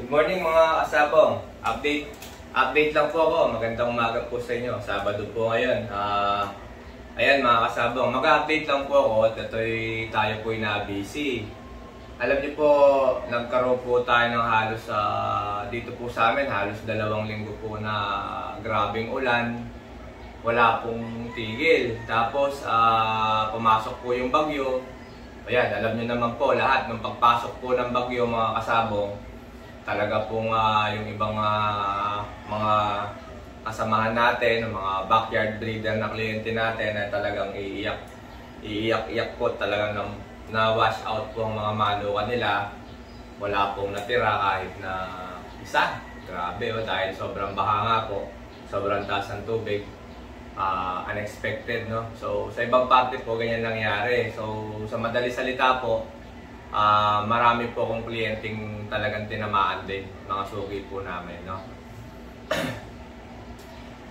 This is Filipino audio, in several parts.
Good morning mga kasabong. Update lang po ako. Magandang umaga po sa inyo. Sabado po ngayon. Ayan mga kasabong, mag-update lang po ako at tayo po na busy. Alam niyo po, nagkaroon po tayo ng halos dito po sa amin, halos 2 linggo po na grabing ulan. Wala pong tigil. Tapos pumasok po yung bagyo. Ayan, alam niyo naman po lahat, nung pagpasok po ng bagyo mga kasabong, talaga pong yung ibang mga kasamahan natin, mga backyard breeder na kliyente natin ay talagang iiyak po, talagang na-wash out po ang mga malukan nila. Wala pong natira kahit na isa. Grabe dahil sobrang baha nga po, sobrang taas ng tubig. Unexpected, no? So sa ibang parte po ganyan nangyari. So sa madali salita po, marami po akong kliyenteng talagang tinamaan din, mga sugi po namin, no?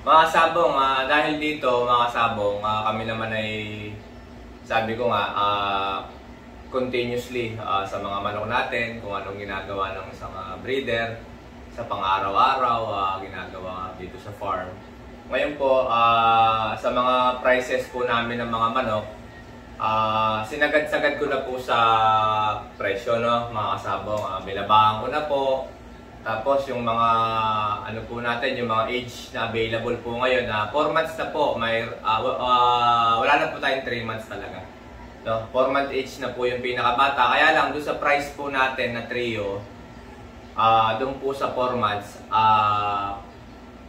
Mga sabong, dahil dito mga sabong, kami naman ay sabi ko nga continuously sa mga manok natin, kung anong ginagawa ng isang breeder sa pang-araw-araw, ginagawa dito sa farm. Ngayon po, sa mga prices po namin ng mga manok, sinagad-sagad ko na po sa presyo, no, mga kasabong. Binabahan ko na po. Tapos yung mga ano po natin, yung mga age na available po ngayon, 4 months na po. May wala na po tayong 3 months talaga. No, 4 month age na po yung pinakabata. Kaya lang doon sa price po natin na trio, doon po sa 4 months,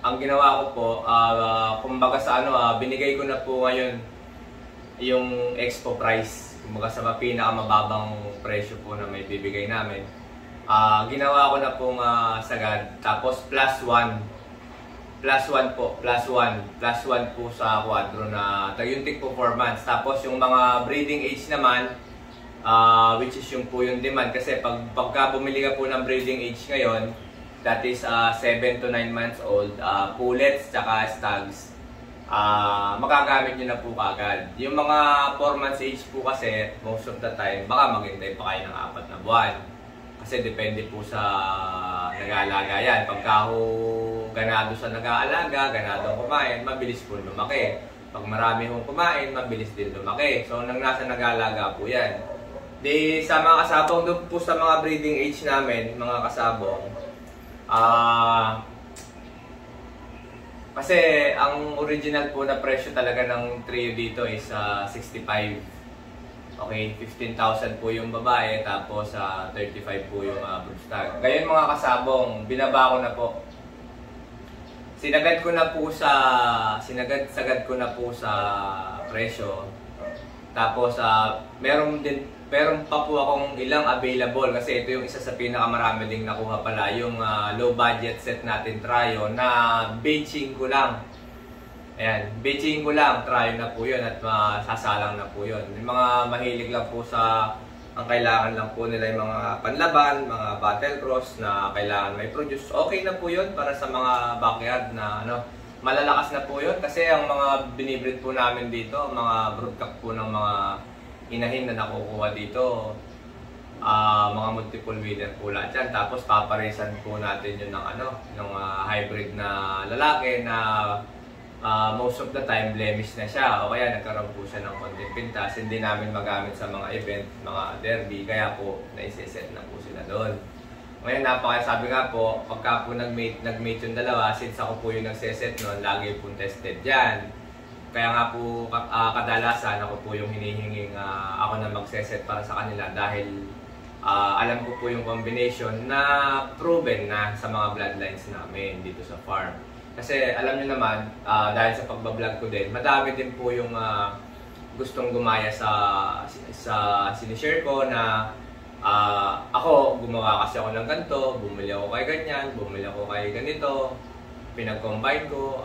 ang ginawa ko po, kumbaga sa binigay ko na po ngayon yung expo price, kumbaga sa pinakamababang presyo po na may bibigay namin. Ginawa ko na pong sagad, tapos plus 1 po, plus 1 po sa quadro na tayuntik po 4 months. Tapos yung mga breeding age naman, which is yung po yung demand, kasi pagka bumili ka po ng breeding age ngayon, that is 7 to 9 months old, pullets tsaka stags, magagamit nyo na po kagad. Yung mga 4 months age po kasi, most of the time, baka maghintay pa kayo ng 4 na buwan. Kasi depende po sa nag-aalaga yan. Pagka ganado sa nag-aalaga, ganado kumain, mabilis po lumaki. Pag marami hong kumain, mabilis din lumaki. So, nang nasa nag-aalaga po yan. Di sa mga kasabong, doon po sa mga breeding age namin, mga kasabong, kasi ang original po na presyo talaga ng trio dito is 65. Okay, 15,000 po yung babae, tapos 35 po yung broodstag. Ngayon mga kasabong, binaba ko na po. Sinagad sagad ko na po sa presyo. Tapos meron pa po akong ilang available, kasi ito yung isa sa pinakamarami ding nakuha pala, yung low budget set natin trio na batching ko lang. Ayan, batching ko lang, trio na po yun at sasalang na po yun. Yung mga mahilig lang po ang kailangan lang po nila yung mga panlaban, mga battle cross na kailangan may produce. Okay na po yun para sa mga backyard na malalakas na po yun, kasi ang mga binibreed po namin dito, mga broodcock po ng mga inahin na nakukuha dito, mga multiple winner po lahat yan. Tapos paparesan po natin yun ng hybrid na lalaki na most of the time blemish na siya, o kaya nagkaroon po siya ng konting pintas, hindi namin magamit sa mga event, mga derby, kaya po naiseset na po sila doon. Ngayon sabi nga po, pagka po nag-mate yung dalawa, since ako po yung nagseset noon, lagi po tested dyan. Kaya nga po kadalasan ako po yung hinihinging ako na magseset para sa kanila, dahil alam ko po yung combination na proven na sa mga bloodlines namin dito sa farm. Kasi alam niyo naman, dahil sa pagbablog ko din, madami din po yung gustong gumaya sa sinishare ko na ako, gumawa kasi ako ng ganito, bumili ako kay ganyan, bumili ako kay ganito, pinag-combine ko,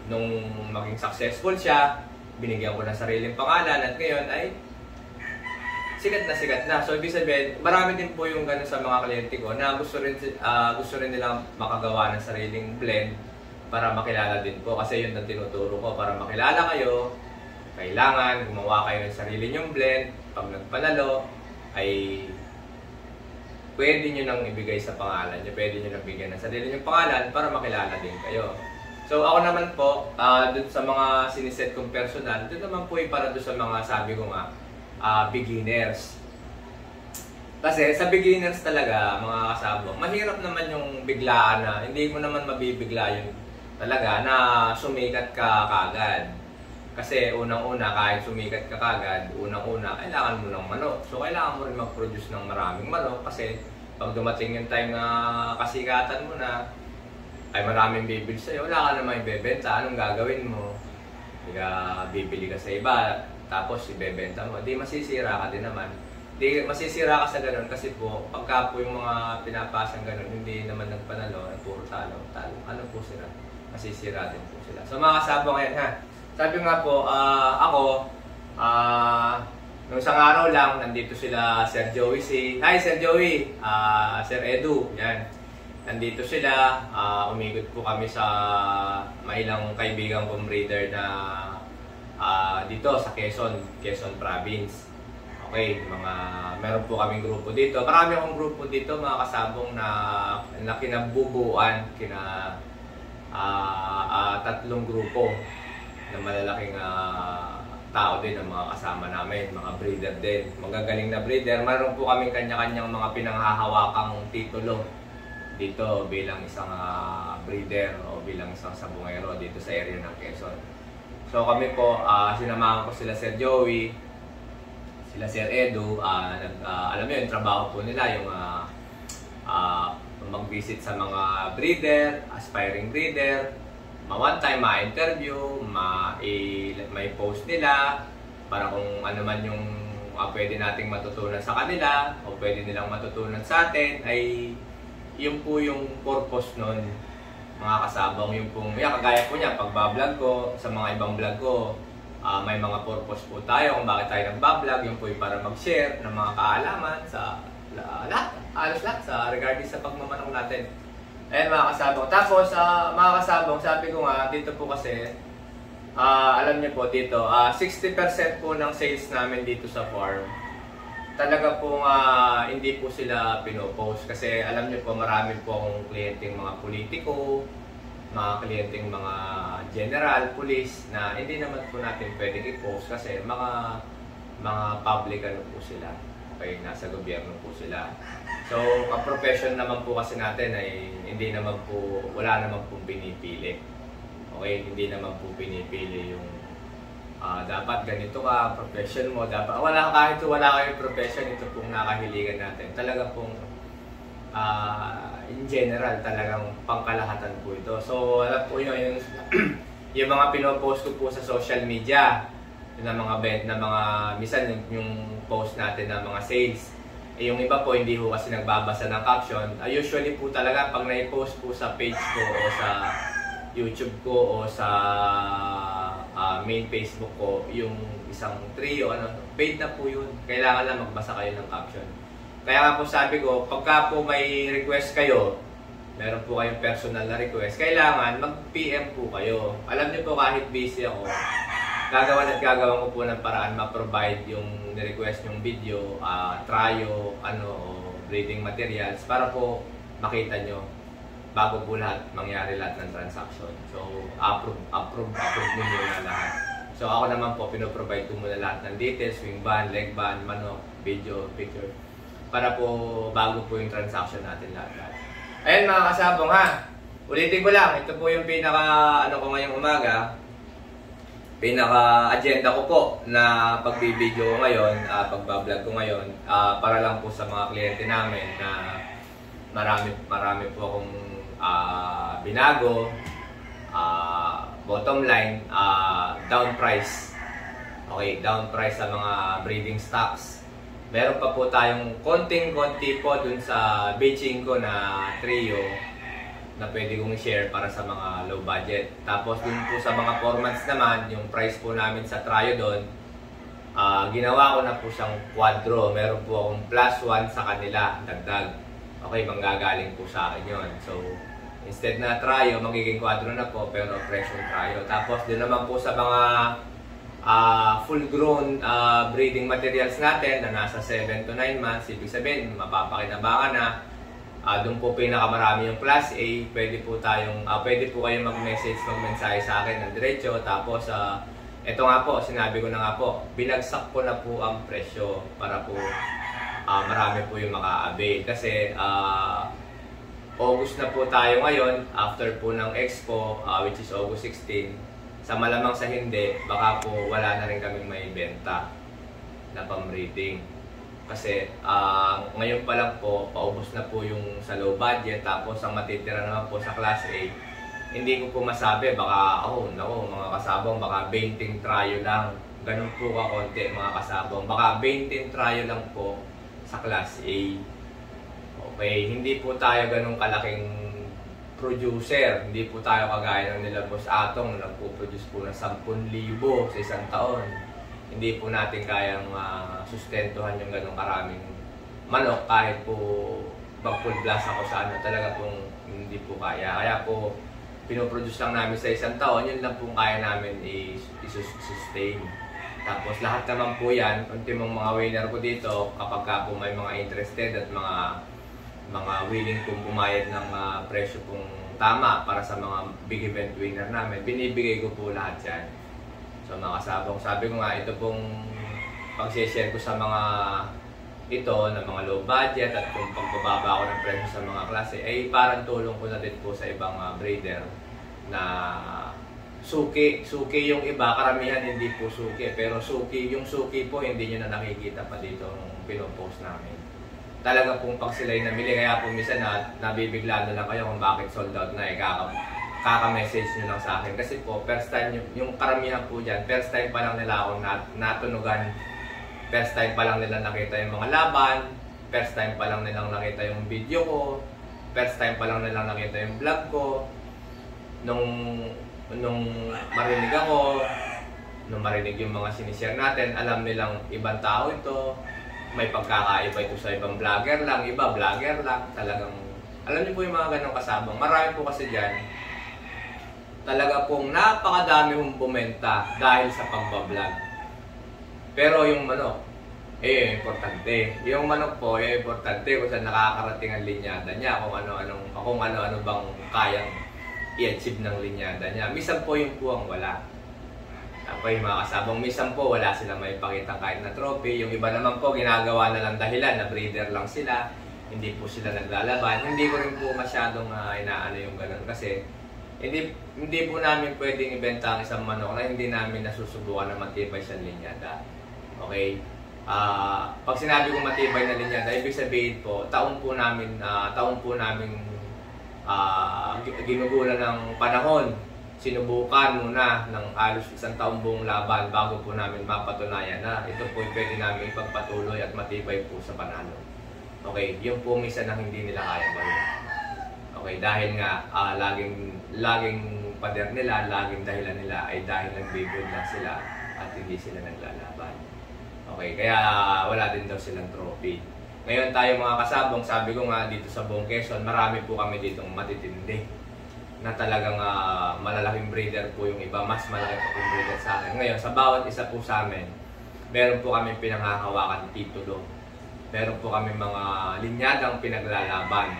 nung maging successful siya, binigyan ko ng sariling pangalan, at ngayon ay sikat na. So ibig sabihin, marami din po yung gano'n sa mga kliyente ko na gusto rin nilang makagawa ng sariling blend para makilala din po. Kasi yun ang tinuturo ko, para makilala kayo, kailangan gumawa kayo ng sarili nyong blend. Pag nagpanalo, ay pwede nyo nang ibigay sa pangalan nyo, pwede nyo nang bigyan ng sarili nyo pangalan para makilala din kayo. So ako naman po, dun sa mga siniset kong personal, dun naman po para dun sa mga sabi ko nga, beginners. Kasi sa beginners talaga, mga kasabong, mahirap naman yung biglaan na, hindi mo naman mabibigla yun talaga na sumikat ka kagad. Kasi unang-una, kahit sumikat ka kagad, unang-una, kailangan mo ng manok. So kailangan mo rin mag-produce ng maraming manok kasi pag dumating yung time na kasikatan mo na, ay maraming bibili sa'yo, wala ka naman ibebenta, anong gagawin mo? Bibili ka sa iba, tapos ibebenta mo, di masisira ka din naman. Di masisira ka sa ganun kasi po, pagka po yung mga pinapasang ganun, hindi naman nagpanalo, puro talo, ano po sila? Masisira din po sila. So mga kasabong ngayon ha, sabi nga po, ako, nung isang araw lang, nandito sila Sir Joey Hi Sir Joey, Sir Edu, yan. Nandito sila, umikot po kami sa mailang kaibigan kong breeder na dito sa Quezon Province. Okay, meron po kaming grupo dito. Marami akong grupo dito, mga kasabong na kinabubuan, tatlong grupo na malalaking tao din ang mga kasama namin, mga breeder din. Magagaling na breeder. Meron po kaming kanya-kanyang mga pinanghahawakang titulo dito bilang isang breeder o bilang isang sabungero dito sa area ng Quezon. So kami po, sinamahan ko sila Sir Joey, sila Sir Edu, alam mo yung trabaho po nila, yung mag-visit sa mga breeder, aspiring breeder, one time ma-interview, may post nila, para kung ano man yung pwede nating matutunan sa kanila o pwede nilang matutunan sa atin, ay yun po yung purpose nun, mga kasabong. Yung pong, kagaya po niya, pagbablog ko, sa mga ibang vlog ko, may mga purpose po tayo kung bakit tayo nagbablog. Yung po yung para mag-share ng mga kaalaman sa halos lahat sa regarding sa pagmamanok natin. Ayan mga kasabong. Tapos, mga kasabong, sabi ko nga, dito po kasi, alam niyo po dito, 60% po ng sales namin dito sa farm, talaga pong hindi po sila pinopost kasi alam niyo po marami po akong kliyenteng mga politiko, mga kliyenteng mga general, police na hindi naman po natin pwedeng i-post kasi mga public ano po sila, okay, nasa gobyerno po sila. So, ka-profession naman po kasi natin ay hindi naman po, wala naman po pinipili. Okay, hindi naman po pinipili yung dapat ganito ka, profession mo, dapat kahit wala kayong profession, ito pong nakahiligan natin. Talaga pong in general, talagang pangkalahatan po ito. So, alam po yun, yung mga pinopost ko po sa social media, yung minsan yung post natin ng mga sales, yung iba po hindi po kasi nagbabasa ng caption. Usually po talaga, pag na-post po sa page ko o sa YouTube ko o sa main Facebook ko, yung isang trio, paid na po yun. Kailangan lang magbasa kayo ng caption. Kaya nga po sabi ko, pagka po may request kayo, meron po kayong personal na request, kailangan mag-PM po kayo. Alam niyo po kahit busy ako, gagawan ko po ng paraan ma-provide yung ni-request yung video, tryo, breeding materials, para po makita nyo bago po mangyari lahat ng transaction. So, approve ninyo na lahat. So, ako naman po, pinoprovide ko muna lahat ng details, wing band, leg band, manok, video, picture, para po bago po yung transaction natin lahat. Ayan mga kasabong ha, ulitin ko lang, ito po yung ko ngayong umaga, pinaka-agenda ko po na pagbibideo ko ngayon, pagbablog ko ngayon, para lang po sa mga kliyente namin na marami po akong binago, bottom line, down price. Okay, down price sa mga breeding stocks. Meron pa po tayong konting-konti po dun sa batching ko na trio na pwede kong share para sa mga low budget. Tapos dun po sa mga 4 months naman, yung price po namin sa trio doon, ginawa ko na po siyang quadro. Meron po akong +1 sa kanila, dagdag. Okay, manggagaling po sa akin yun. So, instead na trio, magiging quadro na po, pero presyong trio. Tapos, din naman po sa mga full-grown breeding materials natin na nasa 7 to 9 months, ibig sabihin, mapapakinabangan na. Doon po pinakamarami yung Class A, pwede po kayong mag-message, mag-mensahe sa akin ng diretso. Tapos, ito nga po, sinabi ko na nga po, binagsak ko na po ang presyo para po marami po yung maka-avail. Kasi, August na po tayo ngayon, after po ng Expo, which is August 16. Sa malamang sa hindi, baka po wala na rin kaming may benta na pang-breeding. Kasi ngayon pa lang po, paubos na po yung sa low budget, tapos ang matitira naman po sa Class A, hindi ko po masabi, baka, mga kasabong, baka 20 tryo lang. Ganun po kakonti mga kasabong. Baka 20 tryo lang po sa Class A. Okay, hindi po tayo ganun kalaking producer. Hindi po tayo kagaya ng nila Boss Atong na nagpo-produce po ng 10,000 sa isang taon. Hindi po natin kayang sustentuhan yung ganung karaming manok kahit po mag-full blast ako sa talaga pong hindi po kaya. Kaya po pinoproduce lang namin sa isang taon, yun lang po kaya namin i-sustain. Tapos lahat naman po yan, ultimong mga winner ko dito, kapag ka po may mga interested at mga willing pong bumayad ng presyo pong tama para sa mga big event winner namin, binibigay ko po lahat yan. So mga kasabong, sabi ko nga, ito pong pag-share ko sa mga ito na mga low budget at kung pagbababa ko ng presyo sa mga klase, ay parang tulong ko na din po sa ibang breeder na suki yung iba, karamihan hindi po suki, pero yung suki po hindi nyo na nakikita pa dito nung pinopost namin. Talaga pong pag sila'y namili, kaya po minsan nabibigla na lang kayo kung bakit sold out na kaka-message nyo lang sa akin. Kasi po, first time, yung karamihan po dyan, first time pa lang nila akong natunugan. First time pa lang nila nakita yung mga laban. First time pa lang nilang nakita yung video ko. First time pa lang nilang nakita yung vlog ko. Nung marinig ako, nung marinig yung mga sinishare natin, alam nilang ibang tao ito. May pagkakaiba ito sa ibang vlogger lang. Iba vlogger lang. Talagang, alam niyo po yung mga ganong kasabang. Marami po kasi dyan. Talaga pong napakadami mong bumenta dahil sa pagbablog. Pero yung manok, importante. Yung manok po, importante kung saan nakakarating ang linyada niya, kung ano-ano bang kayang i-achieve ng linyada niya. Minsan po yung puwang wala. Tapos yung mga kasabang, minsan po wala sila may pakita kahit na trophy. Yung iba naman po, ginagawa na lang dahilan na breeder lang sila. Hindi po sila naglalaban. Hindi ko rin po masyadong inaano yung ganun kasi hindi po namin pwedeng ibenta ang isang manok na hindi namin nasusubukan na matibay sa linyada. Okay? Pag sinabi ko matibay na linyada, ibig sabihin po, taon po namin ginugulan ng panahon. Sinubukan muna ng halos isang taong buong laban bago po namin mapatunayan na ito po pwede namin ipagpatuloy at matibay po sa panalo. Okay? Yung po minsan na hindi nila kaya gawin. Okay, dahil nga laging pader nila, laging dahilan nila ay dahil nagbibod lang sila at hindi sila naglalaban. Okay, kaya wala din daw silang trophy. Ngayon tayo mga kasabong, sabi ko nga dito sa buong Quezon, marami po kami ditong matitindi na talagang malalaking breeder po yung iba, mas malaki po yung breeder sa akin. Ngayon, sa bawat isa po sa amin, meron po kami pinanghahawakan titulo. Meron po kami mga linyadang pinaglalaban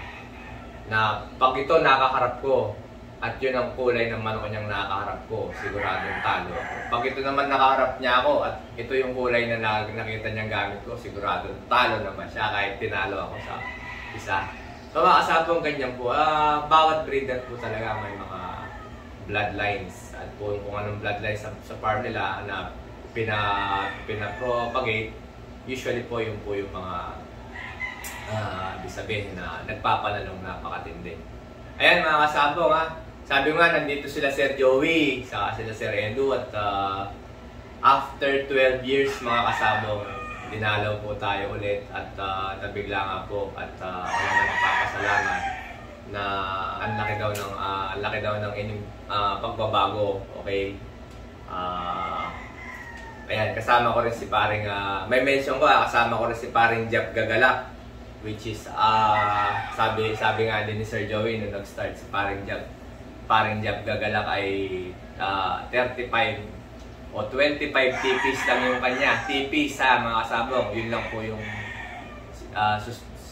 na pag ito nakakarap ko at yun ang kulay ng manok niyang nakaharap ko, siguradong talo ako. Pag ito naman nakaharap niya ako at ito yung kulay na nakita niyang gamit ko, siguradong talo naman siya kahit tinalo ako sa isa. So mga kasabong ganyan po, bawat breeder po talaga may mga bloodlines at kung anong bloodlines sa farm nila na pinapropagate, usually po yung mga sabihin na nagpapanalong napakatindi. Ayan mga kasabong sabi nga nandito sila Sir Joey, saka sila Sir Edu at after 12 years mga kasabong, dinalaw po tayo ulit at nabigla nga po at ako naman nagpapasalamat na ang laki daw ng inyong pagbabago. Okay? Ayan, kasama ko rin si paring may mention ko, kasama ko rin si paring Jab Gagalak. Which is, sabi nga din ni Sir Joey nung nag-start si Paring Jab Gagalak ay 35 o 25 TPs lang yung kanya. TPs ha mga kasabong, yun lang po yung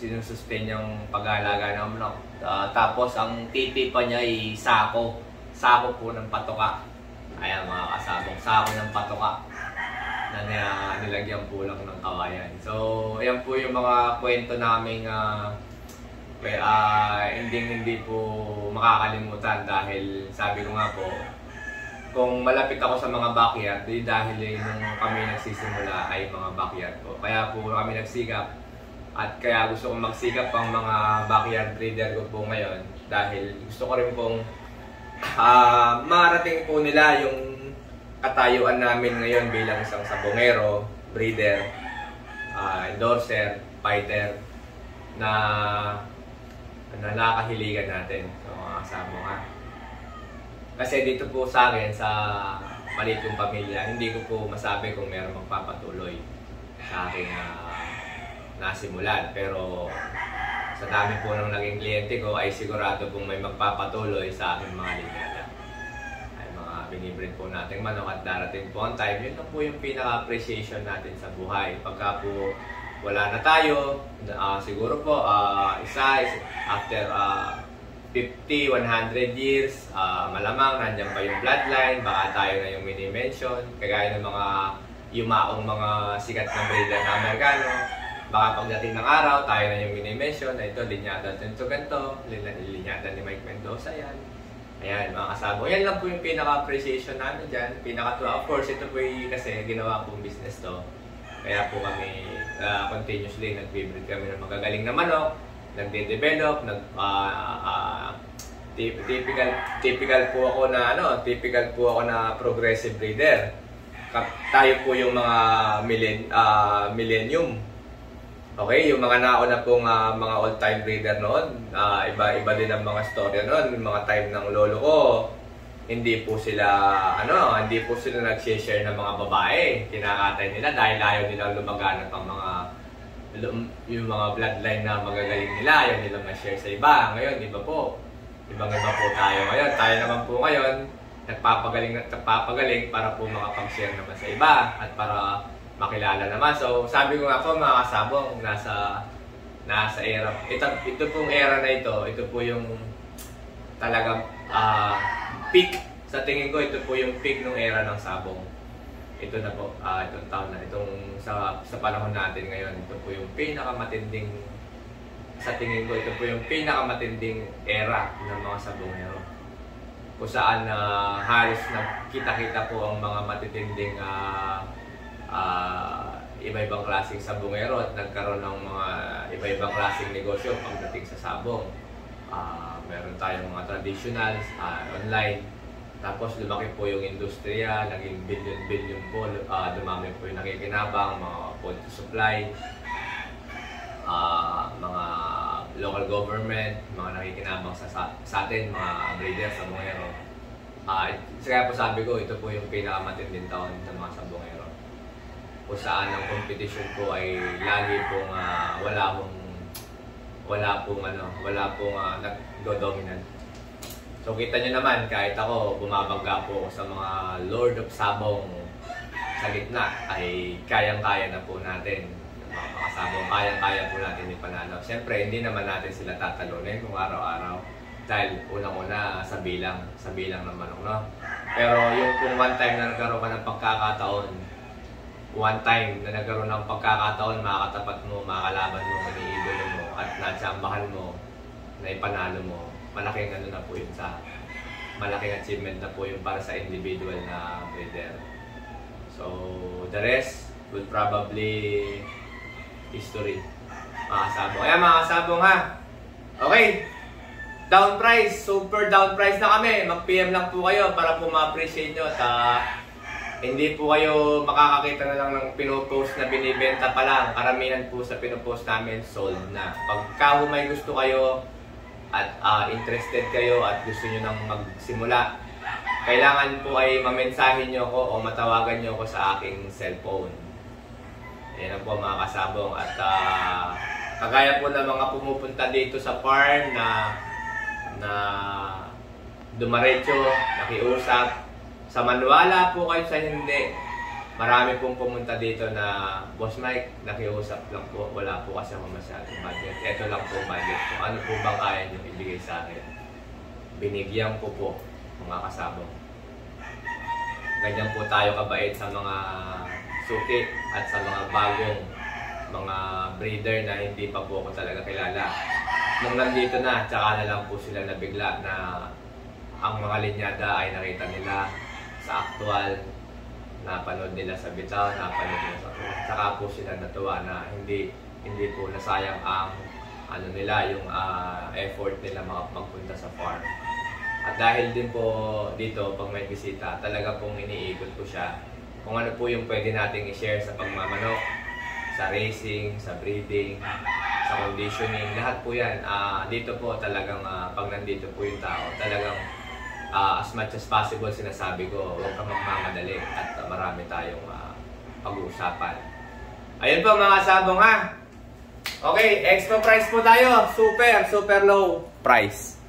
sinusustain yung pag-aalaga ng manok. Tapos ang TP pa niya ay sako. Sako po ng patoka. Ayan mga kasabong, sako ng patoka na nilagyan po lang ng kawayan. So, ayan po yung mga kwento naming hindi po makakalimutan dahil sabi ko nga po, kung malapit ako sa mga backyard, dahil nung kami nagsisimula ay mga backyard po. Kaya po kami nagsikap at kaya gusto kong magsikap ang mga backyard breeder ko po ngayon dahil gusto ko rin pong marating po nila yung katayuan namin ngayon bilang isang sabongero, breeder, endorser, fighter na nakakahiligan natin. So, mga kasabong ha. Kasi dito po sa akin, sa maliit kong pamilya, hindi ko po masabi kung meron magpapatuloy sa aking nasimulan. Pero sa dami po ng naging kliyente ko ay sigurado pong may magpapatuloy sa aking mga linyada. Ay mga binibreed po natin manok at darating po ang time. Yun po yung pinaka-appreciation natin sa buhay. Pagka po wala na tayo, siguro po after 50, 100 years, malamang nandyan pa yung bloodline, baka tayo na yung mini-mention, kagaya ng mga yumaong mga sikat na breeder na Amerikano. Baka pagdating ng araw, tayo na yung mini-mention na ito, linyada ito ganito, linyada ni Mike Mendoza yan. Ayan, mga kasabong. Yan lang po yung pinaka-appreciation namin dyan. Of course, ito po yung kasi ginawa pong business to. Kaya po kami continuously nag-breed kami ng magagaling na manok, nagde-develop, typical po ako na progressive breeder. Tayo po yung mga millennium. Okay, yung mga nauna pong mga old-time breeder noon, iba din ang mga storya noon, yung mga time ng lolo ko. Hindi po sila nag-share ng mga babae. Kinakatay nila dahil ayaw nilang lumaganap ang yung mga bloodline na magagaling nila, ayaw nilang ma-share sa iba. Ngayon, iba po. Ibang-iba po tayo ngayon. Tayo naman po ngayon, nagpapagaling para po makapag-share naman sa iba at para makilala naman. So, sabi ko nga po mga kasabong, nasa era. Ito pong era na ito po yung talagang peak. Sa tingin ko, ito po yung peak ng era ng sabong. Ito na po, itong taon na, sa panahon natin ngayon, ito po yung pinakamatinding, sa tingin ko, ito po yung pinakamatinding era ng mga sabongero. Kung saan halos kita-kita po ang mga matitinding iba-ibang klaseng sabongero at nagkaroon ng mga iba-ibang klaseng negosyo pagdating sa sabong. Meron tayong mga traditionals, online. Tapos lumaki po yung industriya, naging billion-billion po, dumami po yung nakikinabang, mga food supply, mga local government, mga nakikinabang sa atin, mga breeders, sabongero. Kaya po sabi ko, ito po yung pinakamatinding taon ng mga sabongero. Kung saan ang competition po ay lagi pong wala pong nag-dominant. So kita nyo naman, kahit ako, bumabangga po ako sa mga Lord of Sabong sa gitna, ay kayang-kaya na po natin. Mga makasabong, kayang-kaya po natin ipanalo. Siyempre, hindi naman natin sila tatalunin kung araw-araw. Dahil unang-una sa bilang ng manok, no? Pero yung kung one time na nagkaroon ka ng pagkakataon, makakatapat mo, makakalaban mo, maniidolo mo, at natsambahan mo, na ipanalo mo, malaking achievement na po yung para sa individual na breeder. So, the rest will probably history. Mga kasabong. Ayan mga kasabong ha. Okay. Down price. Super down price na kami. Mag-PM lang po kayo para po ma-appreciate nyo. At hindi po kayo makakakita na lang ng pinopost na binibenta pa lang. Karamihan po sa pinopost namin sold na. Pagka may gusto kayo at interested kayo at gusto nyo nang magsimula, kailangan po ay mamensahin nyo ako o matawagan nyo ako sa aking cellphone. Ayan po mga kasabong. At kagaya po ng mga pumupunta dito sa farm na dumaretso, nakiusap. Sa maniwala po kayo sa hindi, marami pong pumunta dito na, Boss Mike, nakiusap lang po, wala po kasi ako masyadong budget. Ito lang po budget ko. Ano po bang kaya nyo ibigay sa akin? Binigyan ko po, mga kasabong. Ganyan po tayo kabait sa mga suki at sa mga bagong mga breeder na hindi pa po ako talaga kilala. Nung nandito na, tsaka na lang po sila nabigla na ang mga linyada ay nakita nila sa actual, napanood nila sa bitaw, napanood nila sa actual. Tsaka po sila natuwa na hindi po nasayang ang ano nila, yung effort nila magpunta sa farm. At dahil din po dito, pag may bisita, talaga pong iniikot ko siya kung ano po yung pwede nating i-share sa pagmamanok, sa racing, sa breeding, sa conditioning, lahat po yan. Dito po talagang pag nandito po yung tao, talagang as much as possible sinasabi ko, huwag kang magmamadali at marami tayong pag-uusapan. Ayun po mga sabong ha! Okay, extra price po tayo. Super low price.